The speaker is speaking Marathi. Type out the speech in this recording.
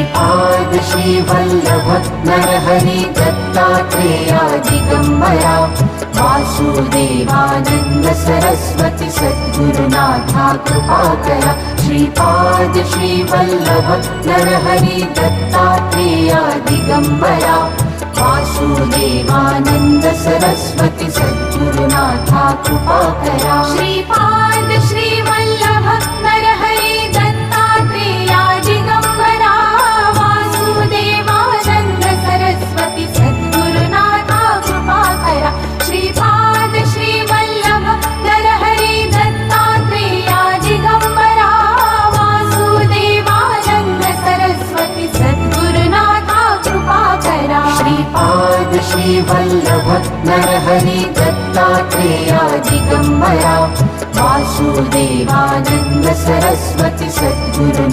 श्रीपाद श्रीवल्लभ नरहरि दत्तात्रेया दिगंबरा वासुदेवानंद सरस्वती सद्गुरुनाथा कृपाकरा श्रीपाद श्रीवल्लभ नरहरि दत्तात्रेया दिगंबरा वासुदेवानंद सरस्वती सद्गुरुनाथा कृपाकरा श्रीपाद श्रीवल्लभ नरहरि दत्तात्रेया दिगंबरा वासुदेवानंद सरस्वती सद्गुरुनाथा कृपाकरा श्रीपाद श्रीवल्लभ नरहरि दत्तात्रेया दिगंबरा वासुदेवानंद सरस्वती सद्गुरुनाथा कृपाकरा श्रीपाद श्रीवल्लभ नरहरि दत्तात्रेया दिगंबरा वासुदेवानंद सरस्वती सद्गुरु